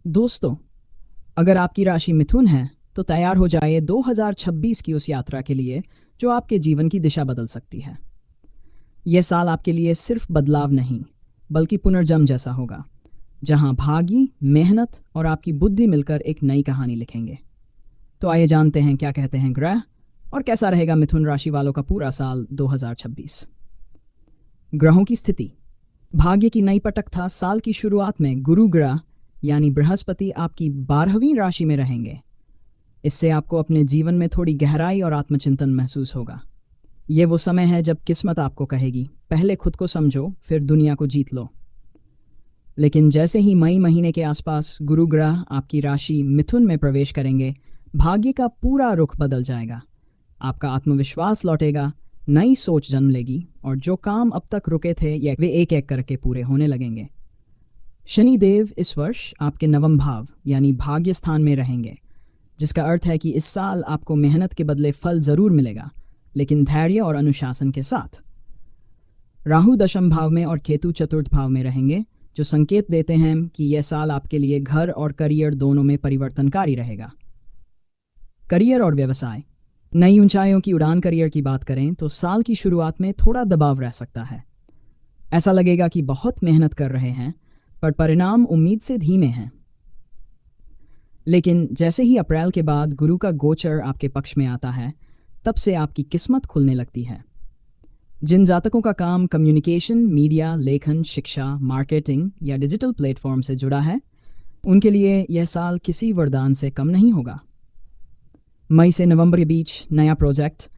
दोस्तों, अगर आपकी राशि मिथुन है तो तैयार हो जाइए 2026 की उस यात्रा के लिए जो आपके जीवन की दिशा बदल सकती है। यह साल आपके लिए सिर्फ बदलाव नहीं बल्कि पुनर्जन्म जैसा होगा, जहां भाग्य, मेहनत और आपकी बुद्धि मिलकर एक नई कहानी लिखेंगे। तो आइए जानते हैं क्या कहते हैं ग्रह और कैसा रहेगा मिथुन राशि वालों का पूरा साल 2026। ग्रहों की स्थिति। भाग्य की नई पटक था। साल की शुरुआत में गुरु ग्रह यानी बृहस्पति आपकी 12वीं राशि में रहेंगे। इससे आपको अपने जीवन में थोड़ी गहराई और आत्मचिंतन महसूस होगा। ये वो समय है जब किस्मत आपको कहेगी, पहले खुद को समझो फिर दुनिया को जीत लो। लेकिन जैसे ही मई महीने के आसपास गुरु ग्रह आपकी राशि मिथुन में प्रवेश करेंगे, भाग्य का पूरा रुख बदल जाएगा। आपका आत्मविश्वास लौटेगा, नई सोच जन्म लेगी और जो काम अब तक रुके थे वे एक एक करके पूरे होने लगेंगे। शनि देव इस वर्ष आपके नवम भाव यानी भाग्य स्थान में रहेंगे, जिसका अर्थ है कि इस साल आपको मेहनत के बदले फल जरूर मिलेगा, लेकिन धैर्य और अनुशासन के साथ। राहु दशम भाव में और केतु चतुर्थ भाव में रहेंगे, जो संकेत देते हैं कि यह साल आपके लिए घर और करियर दोनों में परिवर्तनकारी रहेगा। करियर और व्यवसाय। नई ऊंचाइयों की उड़ान। करियर की बात करें तो साल की शुरुआत में थोड़ा दबाव रह सकता है। ऐसा लगेगा कि बहुत मेहनत कर रहे हैं पर परिणाम उम्मीद से धीमे हैं। लेकिन जैसे ही अप्रैल के बाद गुरु का गोचर आपके पक्ष में आता है, तब से आपकी किस्मत खुलने लगती है। जिन जातकों का काम कम्युनिकेशन, मीडिया, लेखन, शिक्षा, मार्केटिंग या डिजिटल प्लेटफॉर्म से जुड़ा है, उनके लिए यह साल किसी वरदान से कम नहीं होगा। मई से नवंबर के बीच नया प्रोजेक्ट,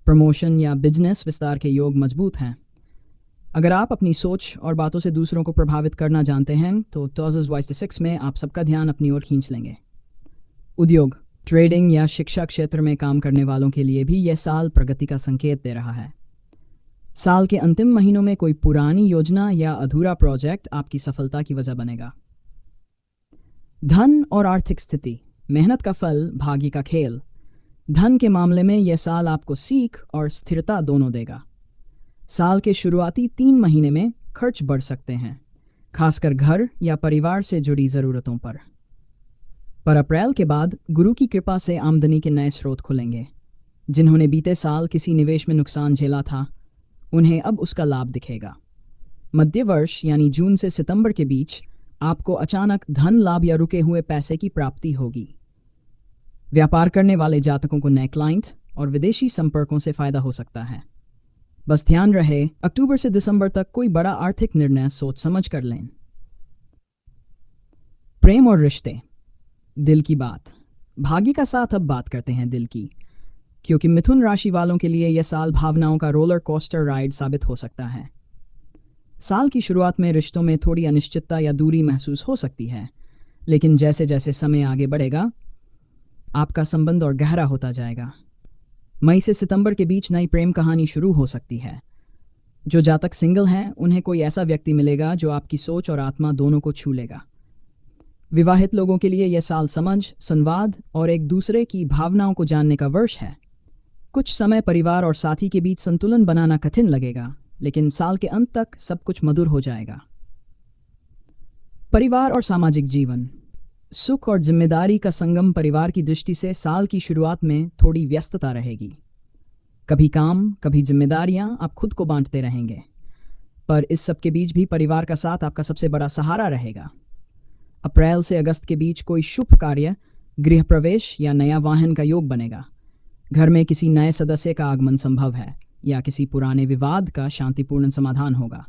प्रमोशन या बिजनेस विस्तार के योग मजबूत हैं। अगर आप अपनी सोच और बातों से दूसरों को प्रभावित करना जानते हैं तो 2026 में आप सबका ध्यान अपनी ओर खींच लेंगे। उद्योग, ट्रेडिंग या शिक्षा क्षेत्र में काम करने वालों के लिए भी यह साल प्रगति का संकेत दे रहा है। साल के अंतिम महीनों में कोई पुरानी योजना या अधूरा प्रोजेक्ट आपकी सफलता की वजह बनेगा। धन और आर्थिक स्थिति। मेहनत का फल, भाग्य का खेल। धन के मामले में यह साल आपको सीख और स्थिरता दोनों देगा। साल के शुरुआती 3 महीने में खर्च बढ़ सकते हैं, खासकर घर या परिवार से जुड़ी जरूरतों पर अप्रैल के बाद गुरु की कृपा से आमदनी के नए स्रोत खुलेंगे। जिन्होंने बीते साल किसी निवेश में नुकसान झेला था, उन्हें अब उसका लाभ दिखेगा। मध्य वर्ष यानी जून से सितंबर के बीच आपको अचानक धन लाभ या रुके हुए पैसे की प्राप्ति होगी। व्यापार करने वाले जातकों को नए क्लाइंट और विदेशी संपर्कों से फायदा हो सकता है। बस ध्यान रहे, अक्टूबर से दिसंबर तक कोई बड़ा आर्थिक निर्णय सोच समझ कर लें। प्रेम और रिश्ते। दिल की बात। भाग्य का साथ अब बात करते हैं दिल की, क्योंकि मिथुन राशि वालों के लिए यह साल भावनाओं का रोलर कोस्टर राइड साबित हो सकता है। साल की शुरुआत में रिश्तों में थोड़ी अनिश्चितता या दूरी महसूस हो सकती है, लेकिन जैसे जैसे समय आगे बढ़ेगा आपका संबंध और गहरा होता जाएगा। मई से सितंबर के बीच नई प्रेम कहानी शुरू हो सकती है। जो जातक सिंगल हैं, उन्हें कोई ऐसा व्यक्ति मिलेगा जो आपकी सोच और आत्मा दोनों को छू लेगा। विवाहित लोगों के लिए यह साल समझ, संवाद और एक दूसरे की भावनाओं को जानने का वर्ष है। कुछ समय परिवार और साथी के बीच संतुलन बनाना कठिन लगेगा, लेकिन साल के अंत तक सब कुछ मधुर हो जाएगा। परिवार और सामाजिक जीवन। सुख और जिम्मेदारी का संगम। परिवार की दृष्टि से साल की शुरुआत में थोड़ी व्यस्तता रहेगी। कभी काम, कभी जिम्मेदारियां, आप खुद को बांटते रहेंगे। पर इस सब के बीच भी परिवार का साथ आपका सबसे बड़ा सहारा रहेगा। अप्रैल से अगस्त के बीच कोई शुभ कार्य, गृह प्रवेश या नया वाहन का योग बनेगा। घर में किसी नए सदस्य का आगमन संभव है या किसी पुराने विवाद का शांतिपूर्ण समाधान होगा।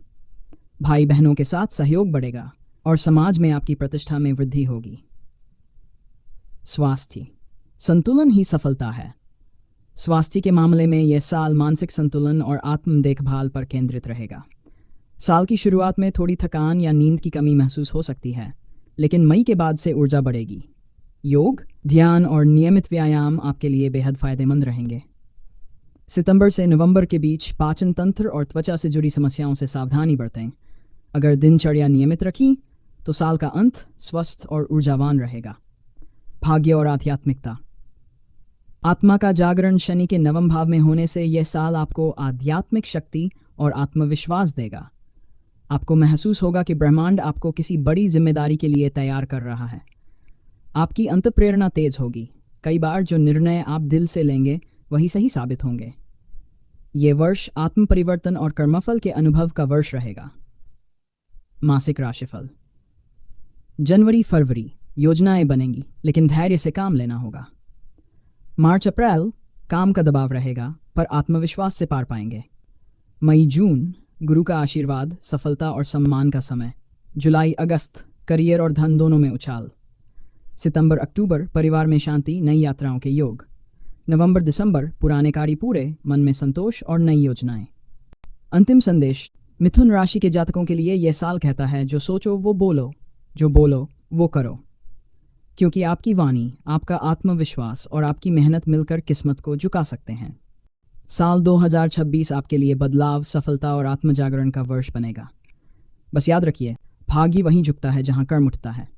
भाई बहनों के साथ सहयोग बढ़ेगा और समाज में आपकी प्रतिष्ठा में वृद्धि होगी। स्वास्थ्य। संतुलन ही सफलता है। स्वास्थ्य के मामले में यह साल मानसिक संतुलन और आत्म देखभाल पर केंद्रित रहेगा। साल की शुरुआत में थोड़ी थकान या नींद की कमी महसूस हो सकती है, लेकिन मई के बाद से ऊर्जा बढ़ेगी। योग, ध्यान और नियमित व्यायाम आपके लिए बेहद फायदेमंद रहेंगे। सितंबर से नवंबर के बीच पाचन तंत्र और त्वचा से जुड़ी समस्याओं से सावधानी बरतें। अगर दिनचर्या नियमित रखी तो साल का अंत स्वस्थ और ऊर्जावान रहेगा। भाग्य और आध्यात्मिकता। आत्मा का जागरण शनि के नवम भाव में होने से यह साल आपको आध्यात्मिक शक्ति और आत्मविश्वास देगा। आपको महसूस होगा कि ब्रह्मांड आपको किसी बड़ी जिम्मेदारी के लिए तैयार कर रहा है। आपकी अंतःप्रेरणा तेज होगी। कई बार जो निर्णय आप दिल से लेंगे वही सही साबित होंगे। ये वर्ष आत्म परिवर्तन और कर्मफल के अनुभव का वर्ष रहेगा। मासिक राशिफल। जनवरी फरवरी योजनाएं बनेंगी, लेकिन धैर्य से काम लेना होगा। मार्च अप्रैल काम का दबाव रहेगा, पर आत्मविश्वास से पार पाएंगे। मई जून गुरु का आशीर्वाद, सफलता और सम्मान का समय। जुलाई अगस्त करियर और धन दोनों में उछाल। सितंबर अक्टूबर परिवार में शांति, नई यात्राओं के योग। नवंबर दिसंबर पुराने कार्य पूरे, मन में संतोष और नई योजनाएं। अंतिम संदेश। मिथुन राशि के जातकों के लिए यह साल कहता है, जो सोचो वो बोलो, जो बोलो वो करो। क्योंकि आपकी वाणी, आपका आत्मविश्वास और आपकी मेहनत मिलकर किस्मत को झुका सकते हैं। साल 2026 आपके लिए बदलाव, सफलता और आत्मजागरण का वर्ष बनेगा। बस याद रखिए, भाग्य वहीं झुकता है जहां कर्म उठता है।